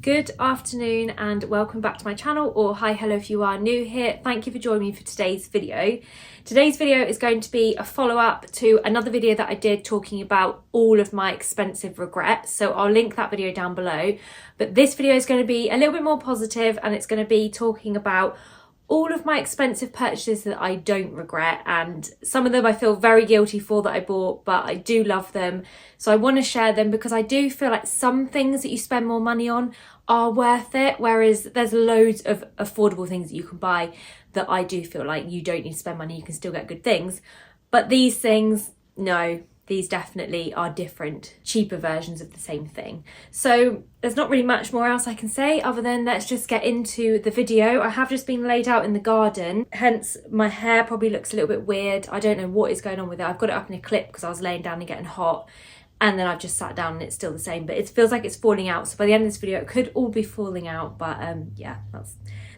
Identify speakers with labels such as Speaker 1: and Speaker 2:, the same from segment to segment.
Speaker 1: Good afternoon and welcome back to my channel, or hi, hello if you are new here. Thank you for joining me for today's video. Today's video is going to be a follow-up to another video that I did talking about all of my expensive regrets. So I'll link that video down below. But this video is going to be a little bit more positive, and it's going to be talking about all of my expensive purchases that I don't regret, and some of them I feel very guilty for that I bought, but I do love them. So I want to share them because I do feel like some things that you spend more money on are worth it, whereas there's loads of affordable things that you can buy that I do feel like you don't need to spend money, you can still get good things. But these things, no, these definitely are different, cheaper versions of the same thing. So there's not really much more else I can say other than let's just get into the video. I have just been laid out in the garden, hence my hair probably looks a little bit weird. I don't know what is going on with it. I've got it up in a clip because I was laying down and getting hot, and then I've just sat down and it's still the same, but it feels like it's falling out. So by the end of this video, it could all be falling out, but yeah,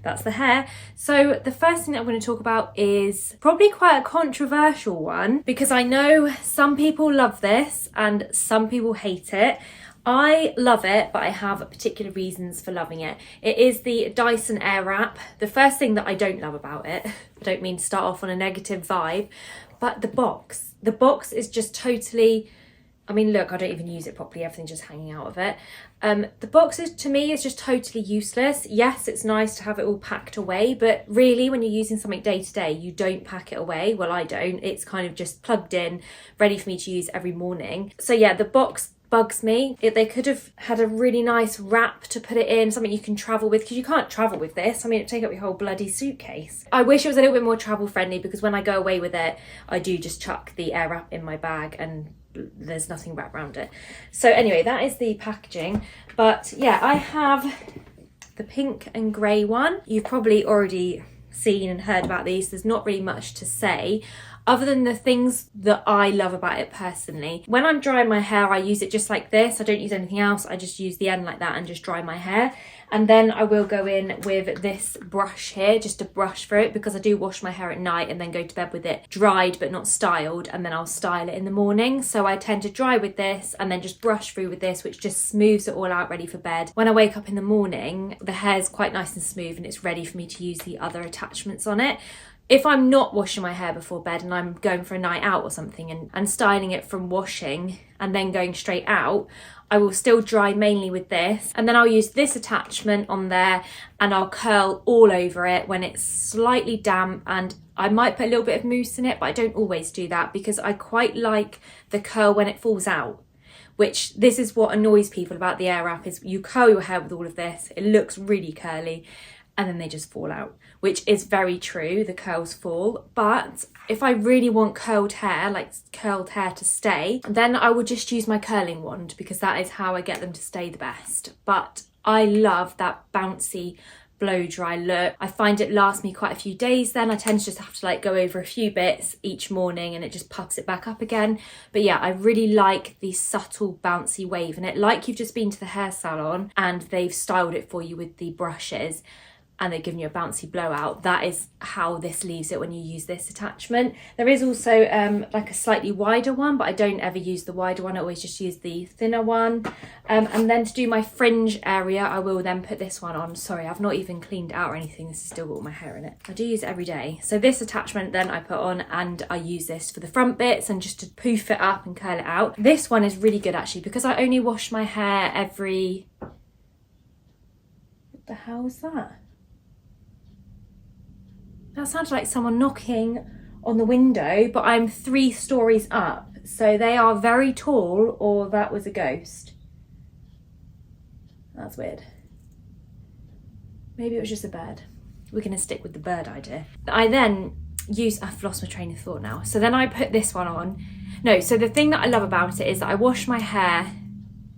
Speaker 1: that's the hair. So the first thing that I'm going to talk about is probably quite a controversial one, because I know some people love this and some people hate it. I love it, but I have particular reasons for loving it. It is the Dyson Airwrap. The first thing that I don't love about it, I don't mean to start off on a negative vibe, but the box. The box is just totally, I mean, look, I don't even use it properly. Everything's just hanging out of it. The box is, to me, is just totally useless. Yes, it's nice to have it all packed away, but really when you're using something day to day, you don't pack it away. Well, I don't. It's kind of just plugged in, ready for me to use every morning. So yeah, the box bugs me. They could have had a really nice wrap to put it in, something you can travel with, because you can't travel with this. I mean, it'd take up your whole bloody suitcase. I wish it was a little bit more travel friendly, because when I go away with it, I do just chuck the Airwrap in my bag and there's nothing wrapped around it. So anyway, that is the packaging. But yeah, I have the pink and grey one. You've probably already seen and heard about these. There's not really much to say other than the things that I love about it personally. When I'm drying my hair, I use it just like this. I don't use anything else. I just use the end like that and just dry my hair. And then I will go in with this brush here, just to brush through it, because I do wash my hair at night and then go to bed with it dried but not styled, and then I'll style it in the morning. So I tend to dry with this and then just brush through with this, which just smooths it all out, ready for bed. When I wake up in the morning, the hair's quite nice and smooth and it's ready for me to use the other attachments on it. If I'm not washing my hair before bed and I'm going for a night out or something and styling it from washing and then going straight out, I will still dry mainly with this, and then I'll use this attachment on there and I'll curl all over it when it's slightly damp, and I might put a little bit of mousse in it, but I don't always do that because I quite like the curl when it falls out. Which, this is what annoys people about the Airwrap, is you curl your hair with all of this, it looks really curly, and then they just fall out, which is very true, the curls fall. But if I really want curled hair, like curled hair to stay, then I will just use my curling wand, because that is how I get them to stay the best. But I love that bouncy blow dry look. I find it lasts me quite a few days then. I tend to just have to like go over a few bits each morning and it just puffs it back up again. But yeah, I really like the subtle bouncy wave in it, like you've just been to the hair salon and they've styled it for you with the brushes and they've given you a bouncy blowout. That is how this leaves it when you use this attachment. There is also like a slightly wider one, but I don't ever use the wider one. I always just use the thinner one. And then to do my fringe area, I will then put this one on. Sorry, I've not even cleaned it out or anything. This has still got all my hair in it. I do use it every day. So this attachment then I put on, and I use this for the front bits and just to poof it up and curl it out. This one is really good actually, because I only wash my hair every... What the hell is that? That sounded like someone knocking on the window, but I'm 3 stories up. So they are very tall, or that was a ghost. That's weird. Maybe it was just a bird. We're going to stick with the bird idea. I then use... I've lost my train of thought now. So then I put this one on. No, so the thing that I love about it is that I wash my hair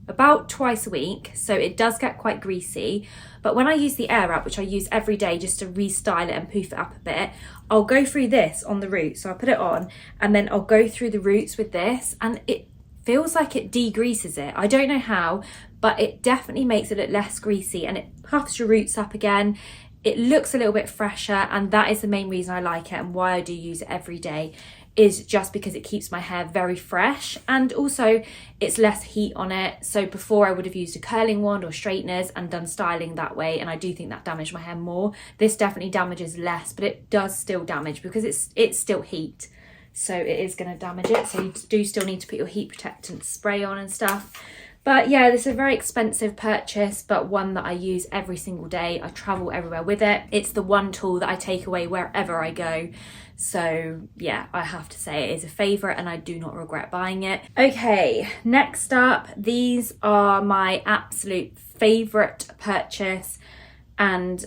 Speaker 1: about twice a week, so it does get quite greasy. But when I use the Airwrap, which I use every day just to restyle it and poof it up a bit, I'll go through this on the roots. So I'll put it on and then I'll go through the roots with this, and it feels like it degreases it. I don't know how, but it definitely makes it look less greasy and it puffs your roots up again. It looks a little bit fresher, and that is the main reason I like it and why I do use it every day. is just because it keeps my hair very fresh, and also it's less heat on it. So before I would have used a curling wand or straighteners and done styling that way, and I do think that damaged my hair more. This definitely damages less, but it does still damage because it's still heat, so it is going to damage it. So you do still need to put your heat protectant spray on and stuff. But yeah, this is a very expensive purchase, but one that I use every single day. I travel everywhere with it. It's the one tool that I take away wherever I go. So yeah, I have to say it is a favourite and I do not regret buying it. Okay, next up, these are my absolute favourite purchase and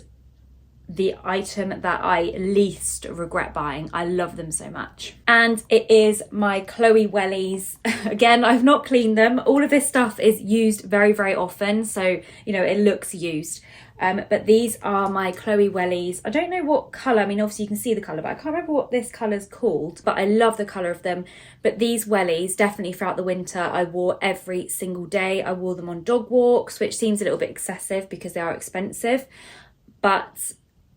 Speaker 1: the item that I least regret buying. I love them so much. And it is my Chloe Wellies. Again, I've not cleaned them. All of this stuff is used very, very often. So, you know, it looks used. But these are my Chloe Wellies. I don't know what colour. I mean, obviously you can see the colour, but I can't remember what this colour's called. But I love the colour of them. But these Wellies, definitely throughout the winter, I wore every single day. I wore them on dog walks, which seems a little bit excessive because they are expensive. But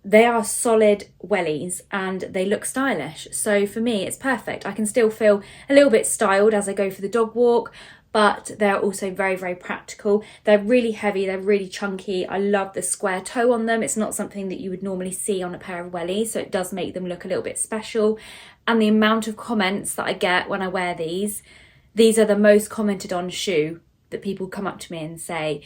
Speaker 1: they are solid wellies and they look stylish. So for me, it's perfect. I can still feel a little bit styled as I go for the dog walk, but they're also very, very practical. They're really heavy, they're really chunky. I love the square toe on them. It's not something that you would normally see on a pair of wellies, so it does make them look a little bit special. And the amount of comments that I get when I wear these are the most commented on shoe that people come up to me and say,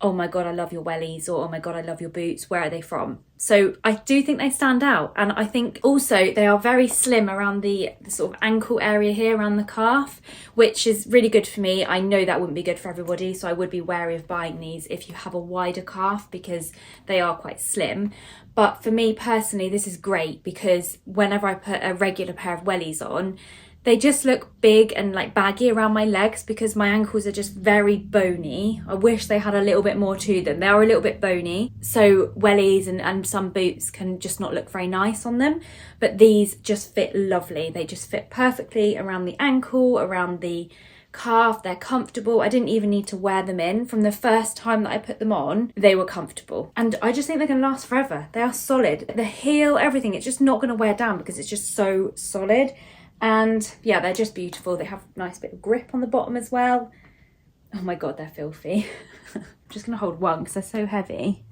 Speaker 1: oh my God, I love your wellies, or oh my God, I love your boots. Where are they from? So I do think they stand out. And I think also they are very slim around the sort of ankle area here, around the calf, which is really good for me. I know that wouldn't be good for everybody, so I would be wary of buying these if you have a wider calf because they are quite slim. But for me personally, this is great because whenever I put a regular pair of wellies on, they just look big and like baggy around my legs because my ankles are just very bony. I wish they had a little bit more to them. They are a little bit bony. So wellies and some boots can just not look very nice on them. But these just fit lovely. They just fit perfectly around the ankle, around the calf. They're comfortable. I didn't even need to wear them in. From the first time that I put them on, they were comfortable. And I just think they're going to last forever. They are solid. The heel, everything, it's just not going to wear down because it's just so solid. And yeah, they're just beautiful. They have a nice bit of grip on the bottom as well. Oh my God, they're filthy. I'm just gonna hold one because they're so heavy.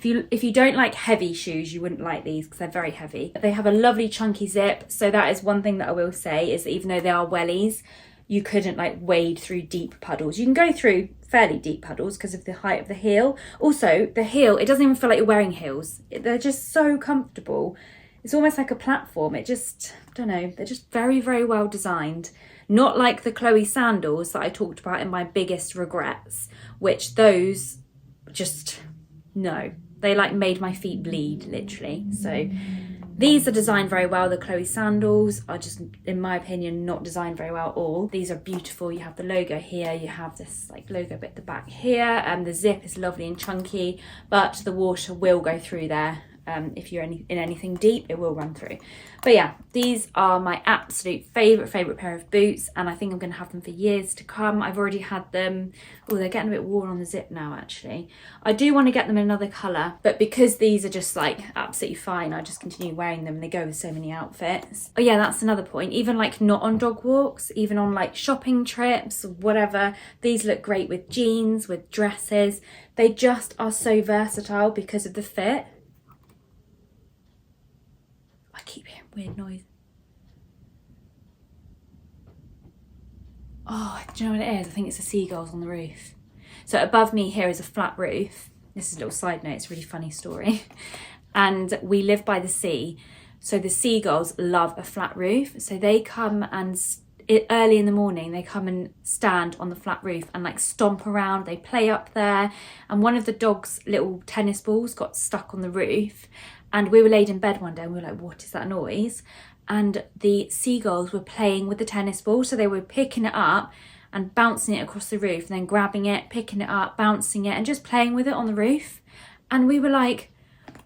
Speaker 1: If you don't like heavy shoes, you wouldn't like these because they're very heavy. They have a lovely chunky zip. So that is one thing that I will say is that even though they are wellies, you couldn't like wade through deep puddles. You can go through fairly deep puddles because of the height of the heel. Also, the heel, it doesn't even feel like you're wearing heels. They're just so comfortable. It's almost like a platform. It just, I don't know, they're just very, very well designed. Not like the Chloe sandals that I talked about in my biggest regrets, which those just, no. They like made my feet bleed, literally. So these are designed very well. The Chloe sandals are just, in my opinion, not designed very well at all. These are beautiful. You have the logo here. You have this like logo bit at the back here. The zip is lovely and chunky, but the water will go through there. If you're in anything deep, it will run through. But yeah, these are my absolute favourite pair of boots, and I think I'm going to have them for years to come. I've already had them. Oh, they're getting a bit worn on the zip now, actually. I do want to get them in another colour, but because these are just like absolutely fine, I just continue wearing them and they go with so many outfits. Oh yeah, that's another point. Even like not on dog walks, even on like shopping trips, whatever, these look great with jeans, with dresses. They just are so versatile because of the fit. I keep hearing weird noise. Oh, do you know what it is? I think it's the seagulls on the roof. So above me here is a flat roof. This is a little side note, it's a really funny story. And we live by the sea. So the seagulls love a flat roof. So they come and early in the morning, they come and stand on the flat roof and like stomp around. They play up there. And one of the dog's little tennis balls got stuck on the roof. And we were laid in bed one day and we were like, what is that noise? And the seagulls were playing with the tennis ball. So they were picking it up and bouncing it across the roof, and then grabbing it, picking it up, bouncing it, and just playing with it on the roof. And we were like,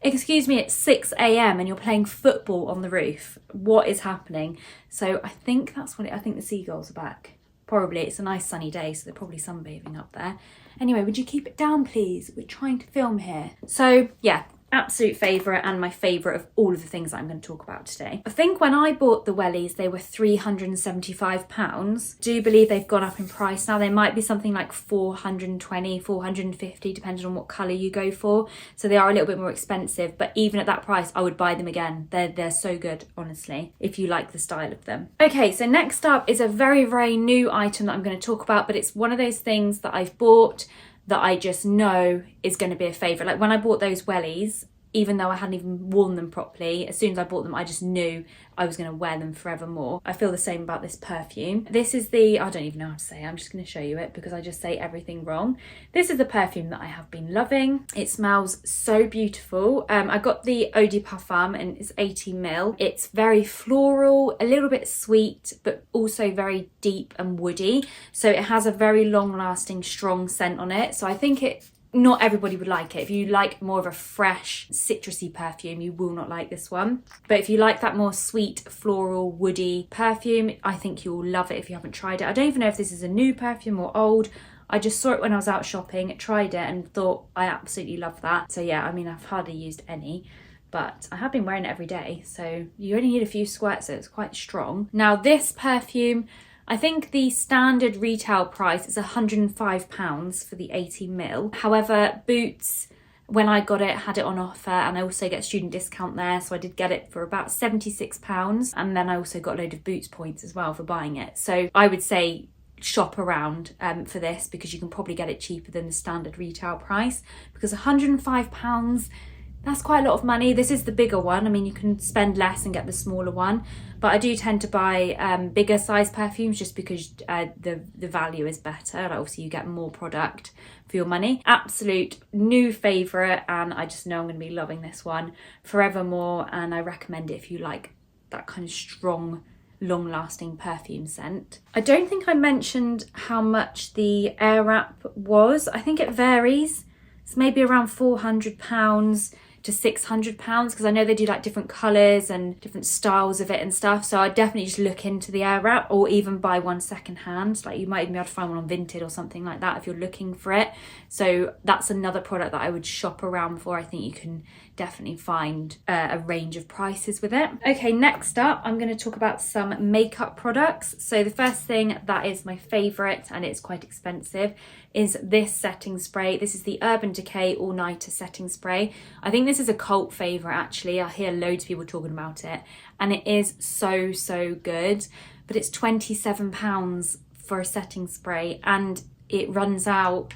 Speaker 1: excuse me, it's 6 a.m. and you're playing football on the roof. What is happening? So I think that's what I think the seagulls are back. Probably, it's a nice sunny day, so they're probably sunbathing up there. Anyway, would you keep it down, please? We're trying to film here. So yeah, absolute favourite and my favourite of all of the things that I'm going to talk about today. I think when I bought the Wellies, they were £375. Do believe they've gone up in price now. They might be something like 420, 450, depending on what colour you go for. So they are a little bit more expensive, but even at that price, I would buy them again. They're so good, honestly, if you like the style of them. Okay, so next up is a very, very new item that I'm going to talk about, but it's one of those things that I've bought that I just know is going to be a favourite. Like when I bought those Wellies, even though I hadn't even worn them properly, as soon as I bought them, I just knew I was going to wear them forevermore. I feel the same about this perfume. This is the, I don't even know how to say it. I'm just going to show you it because I just say everything wrong. This is the perfume that I have been loving. It smells so beautiful. I got the Eau de Parfum and it's 80ml. It's very floral, a little bit sweet, but also very deep and woody. So it has a very long lasting, strong scent on it. So I think not everybody would like it. If you like more of a fresh, citrusy perfume, you will not like this one. But if you like that more sweet, floral, woody perfume, I think you'll love it if you haven't tried it. I don't even know if this is a new perfume or old. I just saw it when I was out shopping, tried it and thought I absolutely love that. So yeah, I mean, I've hardly used any, but I have been wearing it every day. So you only need a few squirts, so it's quite strong. Now this perfume, I think the standard retail price is £105 for the 80ml. However, Boots, when I got it, had it on offer, and I also get student discount there, so I did get it for about £76, and then I also got a load of Boots points as well for buying it. So I would say shop around for this because you can probably get it cheaper than the standard retail price, because £105, that's quite a lot of money. This is the bigger one. I mean, you can spend less and get the smaller one, but I do tend to buy bigger size perfumes just because the value is better. Like obviously you get more product for your money. Absolute new favourite, and I just know I'm going to be loving this one forevermore, and I recommend it if you like that kind of strong, long-lasting perfume scent. I don't think I mentioned how much the Airwrap was. I think it varies. It's maybe around £400 to £600 because I know they do like different colours and different styles of it and stuff. So I'd definitely just look into the Airwrap or even buy one second hand. Like you might even be able to find one on Vinted or something like that if you're looking for it. So that's another product that I would shop around for. I think you can definitely find a range of prices with it. Okay, next up I'm going to talk about some makeup products. So the first thing that is my favourite, and it's quite expensive, is this setting spray. This is the Urban Decay All Nighter setting spray. I think this is a cult favourite actually. I hear loads of people talking about it and it is so good, but it's £27 for a setting spray and it runs out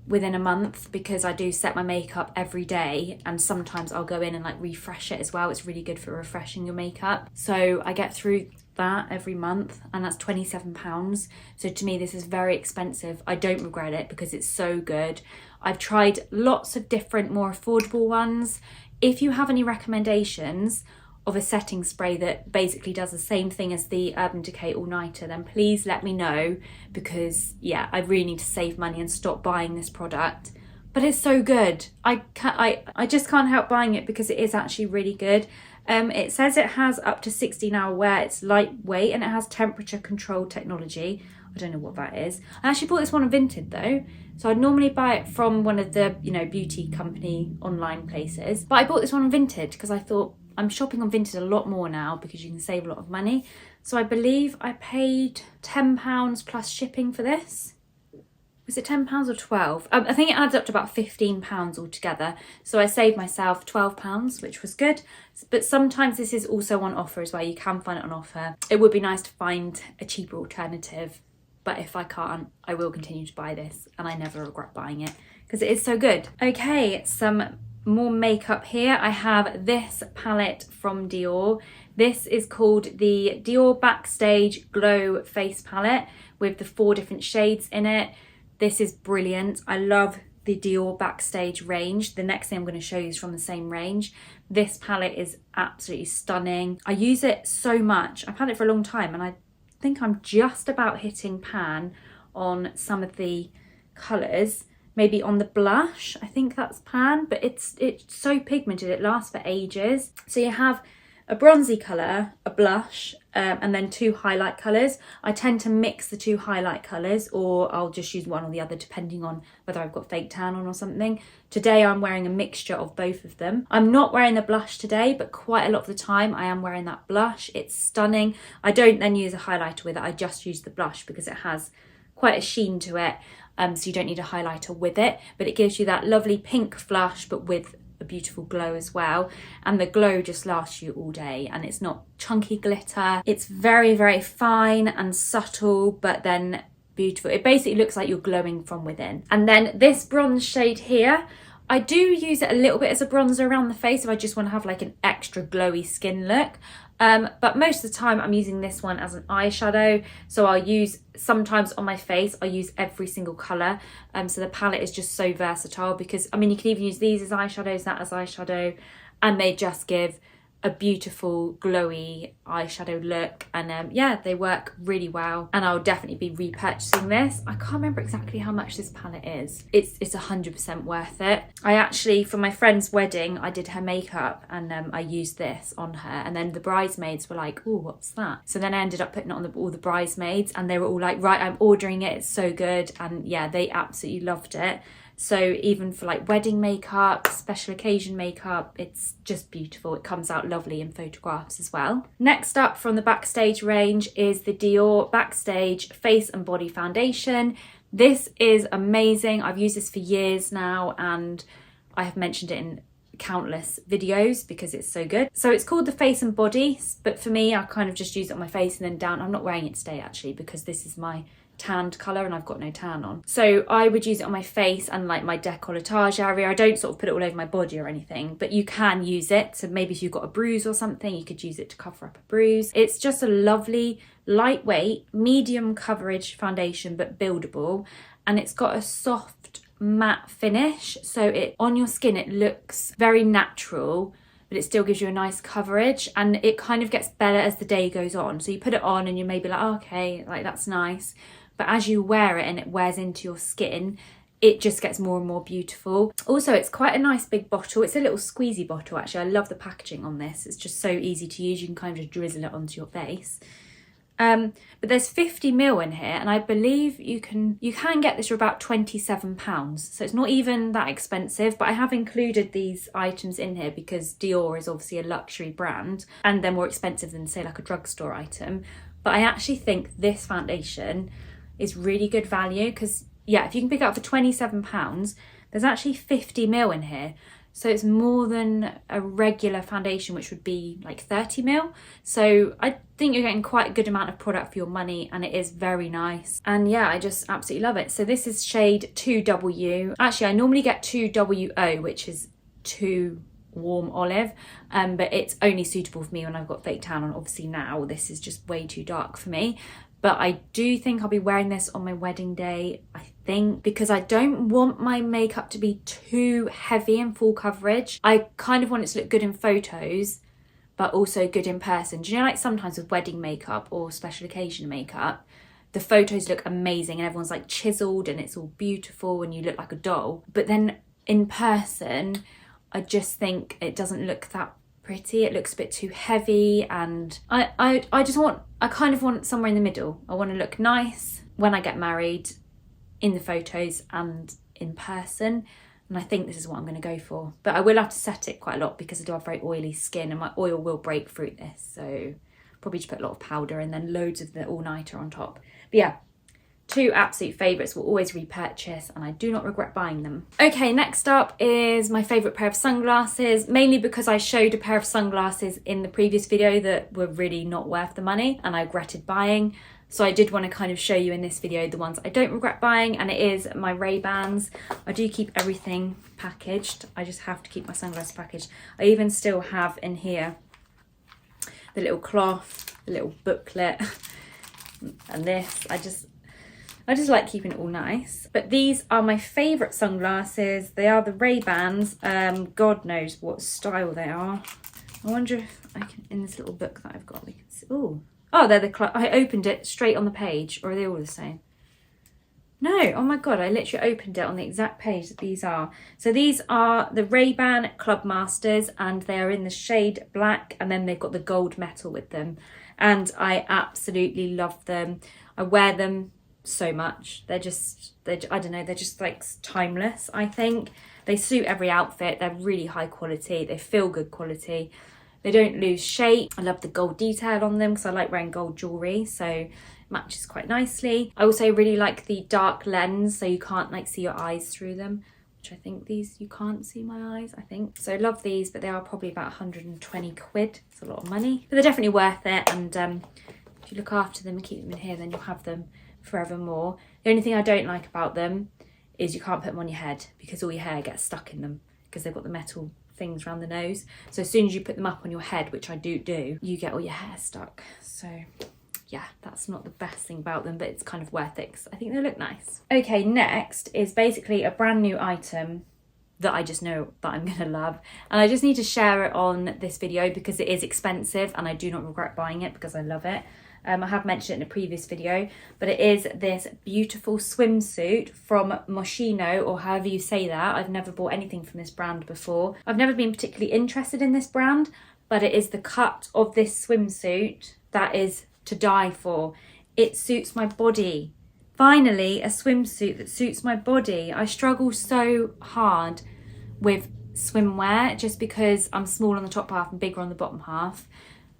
Speaker 1: within a month because I do set my makeup every day and sometimes I'll go in and like refresh it as well. It's really good for refreshing your makeup. So I get through that every month and that's £27. So to me this is very expensive. I don't regret it because it's so good. I've tried lots of different more affordable ones. If you have any recommendations of a setting spray that basically does the same thing as the Urban Decay All Nighter, then please let me know because yeah, I really need to save money and stop buying this product. But it's so good. I just can't help buying it because it is actually really good. It says it has up to 16-hour wear, it's lightweight and it has temperature control technology. I don't know what that is. I actually bought this one on Vinted though. So I'd normally buy it from one of the, beauty company online places. But I bought this one on Vinted because I thought I'm shopping on Vinted a lot more now because you can save a lot of money. So I believe I paid £10 plus shipping for this. Was it £10 or 12? I think it adds up to about £15 altogether. So I saved myself £12, which was good. But sometimes this is also on offer as well. You can find it on offer. It would be nice to find a cheaper alternative. But if I can't, I will continue to buy this. And I never regret buying it because it is so good. Okay, some more makeup here. I have this palette from Dior. This is called the Dior Backstage Glow Face Palette with the 4 different shades in it. This is brilliant. I love the Dior Backstage range. The next thing I'm going to show you is from the same range. This palette is absolutely stunning. I use it so much. I've had it for a long time and I think I'm just about hitting pan on some of the colours. Maybe on the blush, I think that's pan, but it's so pigmented, it lasts for ages. So you have a bronzy colour, a blush, and then 2 highlight colours. I tend to mix the 2 highlight colours, or I'll just use one or the other depending on whether I've got fake tan on or something. Today I'm wearing a mixture of both of them. I'm not wearing the blush today, but quite a lot of the time I am wearing that blush. It's stunning. I don't then use a highlighter with it, I just use the blush because it has quite a sheen to it, so you don't need a highlighter with it, but it gives you that lovely pink flush but with a beautiful glow as well, and the glow just lasts you all day, and it's not chunky glitter. It's very, very fine and subtle, but then beautiful. It basically looks like you're glowing from within. And then this bronze shade here, I do use it a little bit as a bronzer around the face if I just want to have like an extra glowy skin look. But most of the time I'm using this one as an eyeshadow. So I'll use, sometimes on my face, I'll use every single colour. So the palette is just so versatile because, I mean, you can even use these as eyeshadows, that as eyeshadow, and they just give a beautiful glowy eyeshadow look, and yeah, they work really well, and I'll definitely be repurchasing this. I can't remember exactly how much this palette is. It's 100% worth it. I actually, for my friend's wedding, I did her makeup, and I used this on her, and then the bridesmaids were like, oh, what's that? So then I ended up putting it on all the bridesmaids, and they were all like, right, I'm ordering it, it's so good. And yeah, they absolutely loved it. So even for like wedding makeup, special occasion makeup, it's just beautiful. It comes out lovely in photographs as well. Next up from the Backstage range is the Dior Backstage Face and Body Foundation. This is amazing. I've used this for years now, and I have mentioned it in countless videos because it's so good. So it's called the Face and Body, but for me, I kind of just use it on my face and then down. I'm not wearing it today actually because this is my tanned colour and I've got no tan on. So I would use it on my face and like my décolletage area. I don't sort of put it all over my body or anything, but you can use it. So maybe if you've got a bruise or something, you could use it to cover up a bruise. It's just a lovely, lightweight, medium coverage foundation, but buildable. And it's got a soft matte finish. So it on your skin, it looks very natural, but it still gives you a nice coverage, and it kind of gets better as the day goes on. So you put it on and you may be like, oh, okay, like that's nice. But as you wear it and it wears into your skin, it just gets more and more beautiful. Also, it's quite a nice big bottle. It's a little squeezy bottle, actually. I love the packaging on this. It's just so easy to use. You can kind of just drizzle it onto your face. But there's 50 ml in here, and I believe you can get this for about £27. So it's not even that expensive, but I have included these items in here because Dior is obviously a luxury brand and they're more expensive than, say, like a drugstore item. But I actually think this foundation is really good value because, yeah, if you can pick it up for £27, there's actually 50 ml in here. So it's more than a regular foundation, which would be like 30 ml. So I think you're getting quite a good amount of product for your money, and it is very nice. And yeah, I just absolutely love it. So this is shade 2W. Actually, I normally get 2WO, which is 2 warm olive, but it's only suitable for me when I've got fake tan on. Obviously now this is just way too dark for me. But I do think I'll be wearing this on my wedding day, I think, because I don't want my makeup to be too heavy and full coverage. I kind of want it to look good in photos, but also good in person. Do you know, like sometimes with wedding makeup or special occasion makeup, the photos look amazing and everyone's like chiseled and it's all beautiful and you look like a doll. But then in person, I just think it doesn't look that pretty. It looks a bit too heavy, and I kind of want somewhere in the middle. I want to look nice when I get married, in the photos and in person, and I think this is what I'm going to go for. But I will have to set it quite a lot because I do have very oily skin and my oil will break through this, so probably just put a lot of powder and then loads of the all-nighter on top. But yeah, 2 absolute favourites, will always repurchase, and I do not regret buying them. Okay, next up is my favourite pair of sunglasses, mainly because I showed a pair of sunglasses in the previous video that were really not worth the money and I regretted buying. So I did want to kind of show you in this video the ones I don't regret buying, and it is my Ray-Bans. I do keep everything packaged. I just have to keep my sunglasses packaged. I even still have in here the little cloth, the little booklet, and this. I just like keeping it all nice. But these are my favourite sunglasses. They are the Ray-Bans. God knows what style they are. I wonder if I can, in this little book that I've got, we can see. Oh, they're the, I opened it straight on the page, or are they all the same? No, oh my God, I literally opened it on the exact page that these are. So these are the Ray-Ban Club Masters, and they are in the shade black, and then they've got the gold metal with them. And I absolutely love them. I wear them so much. I don't know, they're just like timeless, I think. They suit every outfit. They're really high quality. They feel good quality. They don't lose shape. I love the gold detail on them because I like wearing gold jewellery, so it matches quite nicely. I also really like the dark lens, so you can't like see your eyes through them, which I think these, you can't see my eyes, I think. So I love these, but they are probably about 120 quid. It's a lot of money, but they're definitely worth it. And if you look after them and keep them in here, then you'll have them forevermore. The only thing I don't like about them is you can't put them on your head because all your hair gets stuck in them because they've got the metal things around the nose. So as soon as you put them up on your head, which I do, you get all your hair stuck. So yeah, that's not the best thing about them, but it's kind of worth it because I think they look nice. Okay, next is basically a brand new item that I just know that I'm gonna love, and I just need to share it on this video because it is expensive and I do not regret buying it because I love it. I have mentioned it in a previous video, but it is this beautiful swimsuit from Moschino, or however you say that. I've never bought anything from this brand before. I've never been particularly interested in this brand, but it is the cut of this swimsuit that is to die for. It suits my body. Finally, a swimsuit that suits my body. I struggle so hard with swimwear just because I'm small on the top half and bigger on the bottom half,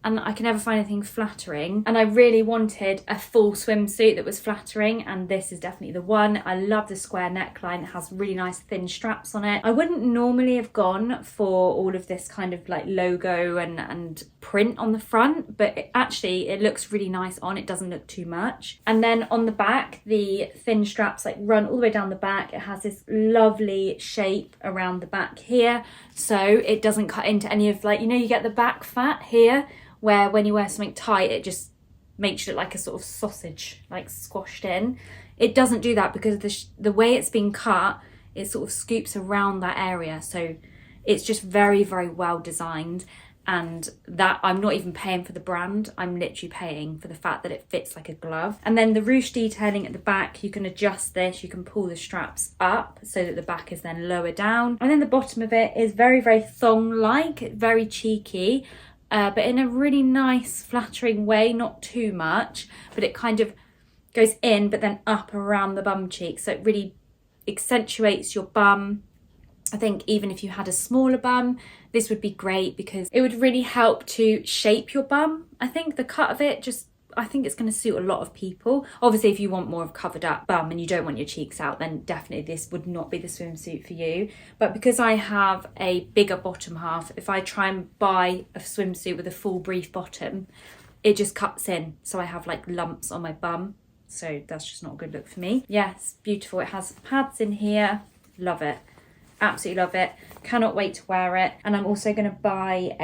Speaker 1: and I can never find anything flattering. And I really wanted a full swimsuit that was flattering, and this is definitely the one. I love the square neckline. It has really nice thin straps on it. I wouldn't normally have gone for all of this kind of like logo and print on the front, but it looks really nice on. It doesn't look too much. And then on the back, the thin straps like run all the way down the back. It has this lovely shape around the back here, so it doesn't cut into any of, like, you know, you get the back fat here, where when you wear something tight, it just makes you look like a sort of sausage, like squashed in. It doesn't do that because the way it's been cut, it sort of scoops around that area. So it's just very, very well designed. And that, I'm not even paying for the brand, I'm literally paying for the fact that it fits like a glove. And then the ruche detailing at the back, you can adjust this, you can pull the straps up so that the back is then lower down. And then the bottom of it is very, very thong-like, very cheeky. But in a really nice, flattering way, not too much, but it kind of goes in, but then up around the bum cheek. So it really accentuates your bum. I think even if you had a smaller bum, this would be great because it would really help to shape your bum. I think the cut of it I think it's going to suit a lot of people. Obviously, if you want more of a covered up bum and you don't want your cheeks out, then definitely this would not be the swimsuit for you. But because I have a bigger bottom half, if I try and buy a swimsuit with a full brief bottom, it just cuts in. So I have like lumps on my bum. So that's just not a good look for me. Yes, beautiful. It has pads in here. Love it. Absolutely love it. Cannot wait to wear it. And I'm also going to buy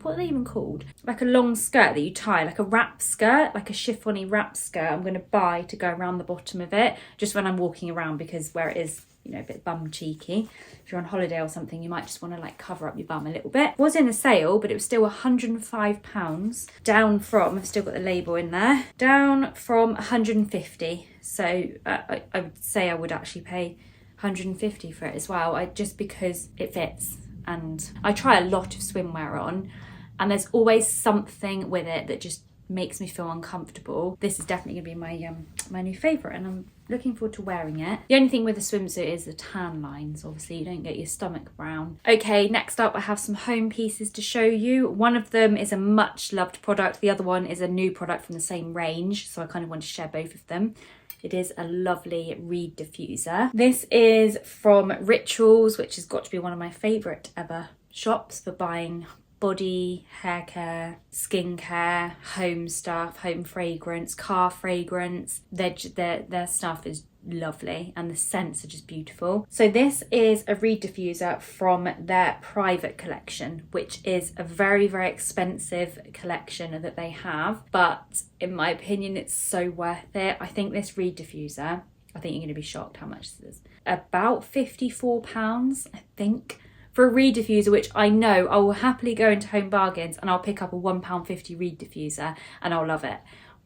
Speaker 1: what are they even called? Like a long skirt that you tie, like a wrap skirt, like a chiffony wrap skirt. I'm going to buy to go around the bottom of it, just when I'm walking around, because where it is, you know, a bit bum cheeky. If you're on holiday or something, you might just want to like cover up your bum a little bit. It was in a sale, but it was still £105, down from, I've still got the label in there, down from 150. So I would say I would actually pay 150 for it as well, just because it fits. And I try a lot of swimwear on, and there's always something with it that just makes me feel uncomfortable. This is definitely gonna be my my new favourite, and I'm looking forward to wearing it. The only thing with the swimsuit is the tan lines. Obviously you don't get your stomach brown. Okay, next up I have some home pieces to show you. One of them is a much loved product, the other one is a new product from the same range, so I kind of want to share both of them. It is a lovely reed diffuser. This is from Rituals, which has got to be one of my favourite ever shops for buying body, hair care, skincare, home stuff, home fragrance, car fragrance. Their stuff is lovely and the scents are just beautiful. So this is a reed diffuser from their private collection, which is a very, very expensive collection that they have, but in my opinion it's so worth it. I think this reed diffuser, I think you're going to be shocked how much this is, about £54 I think, for a reed diffuser, which I know I will happily go into Home Bargains and I'll pick up a £1.50 reed diffuser and I'll love it.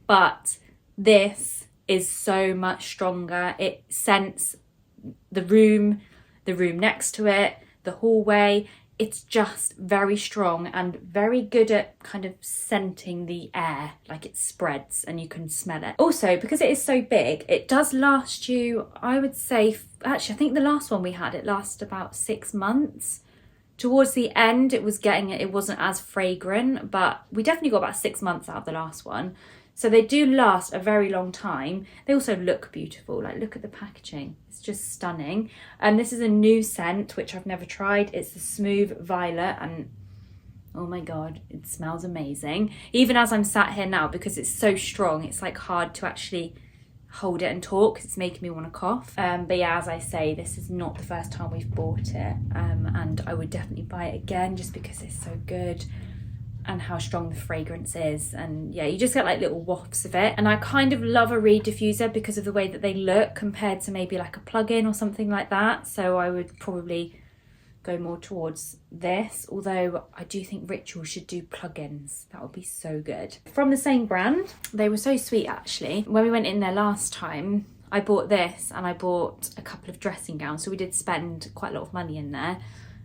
Speaker 1: But this is so much stronger. It scents the room next to it, the hallway. It's just very strong and very good at kind of scenting the air, like it spreads and you can smell it. Also, because it is so big, it does last you, I would say, actually I think the last one we had, it lasted about 6 months. Towards the end it wasn't as fragrant, but we definitely got about 6 months out of the last one. So they do last a very long time. They also look beautiful, like look at the packaging. It's just stunning. And this is a new scent, which I've never tried. It's the Smooth Violet, and oh my God, it smells amazing. Even as I'm sat here now, because it's so strong, it's like hard to actually hold it and talk because it's making me want to cough. But yeah, as I say, this is not the first time we've bought it. And I would definitely buy it again just because it's so good and how strong the fragrance is. And yeah, you just get like little wafts of it. And I kind of love a reed diffuser because of the way that they look compared to maybe like a plug-in or something like that. So I would probably go more towards this, although I do think Ritual should do plug-ins. That would be so good. From the same brand, they were so sweet actually. When we went in there last time, I bought this and I bought a couple of dressing gowns, so we did spend quite a lot of money in there.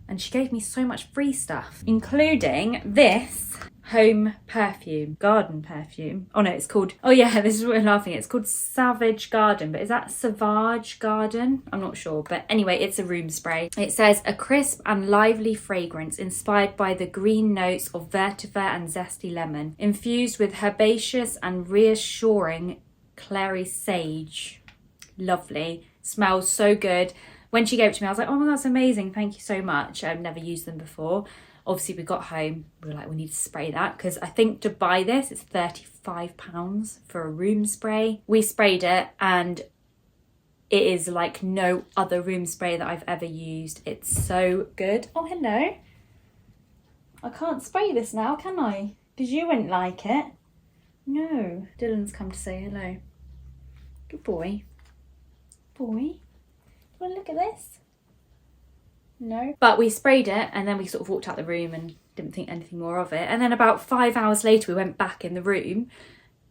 Speaker 1: And she gave me so much free stuff, including this home perfume, garden perfume. Oh no, it's called, oh yeah, this is what we're laughing at. It's called Savage Garden, but is that Savage Garden? I'm not sure, but anyway, it's a room spray. It says a crisp and lively fragrance inspired by the green notes of vetiver and zesty lemon, infused with herbaceous and reassuring clary sage. Lovely, smells so good. When she gave it to me, I was like, oh my God, that's amazing. Thank you so much. I've never used them before. Obviously, we got home. We were like, we need to spray that because I think to buy this, it's £35 for a room spray. We sprayed it and it is like no other room spray that I've ever used. It's so good. Oh, hello. I can't spray this now, can I? Because you wouldn't like it. No. Dylan's come to say hello. Good boy. Boy. Look at this. No. But we sprayed it and then we sort of walked out the room and didn't think anything more of it. And then about 5 hours later, we went back in the room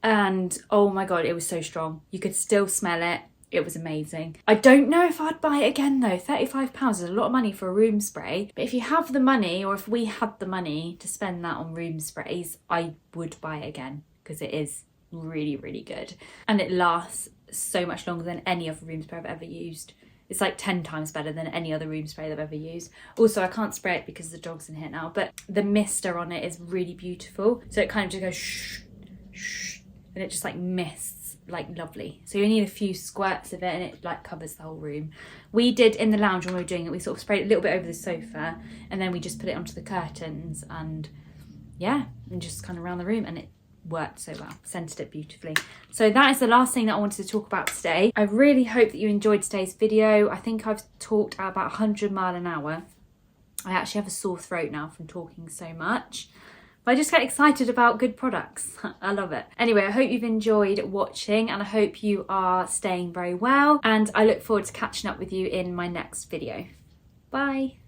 Speaker 1: and oh my God, it was so strong. You could still smell it. It was amazing. I don't know if I'd buy it again though. £35 is a lot of money for a room spray. But if you have the money, or if we had the money to spend that on room sprays, I would buy it again because it is really, really good. And it lasts so much longer than any other room spray I've ever used. It's like 10 times better than any other room spray that I've ever used. Also, I can't spray it because the dog's in here now, but the mister on it is really beautiful. So it kind of just goes shh, shh, and it just like mists, like lovely. So you need a few squirts of it and it like covers the whole room. We did in the lounge when we were doing it, we sort of sprayed it a little bit over the sofa and then we just put it onto the curtains and yeah, and just kind of around the room, and it worked so well, scented it beautifully. So that is the last thing that I wanted to talk about today. I really hope that you enjoyed today's video. I think I've talked at about 100 miles an hour. I actually have a sore throat now from talking so much, but I just get excited about good products. I love it. Anyway, I hope you've enjoyed watching and I hope you are staying very well, and I look forward to catching up with you in my next video. Bye.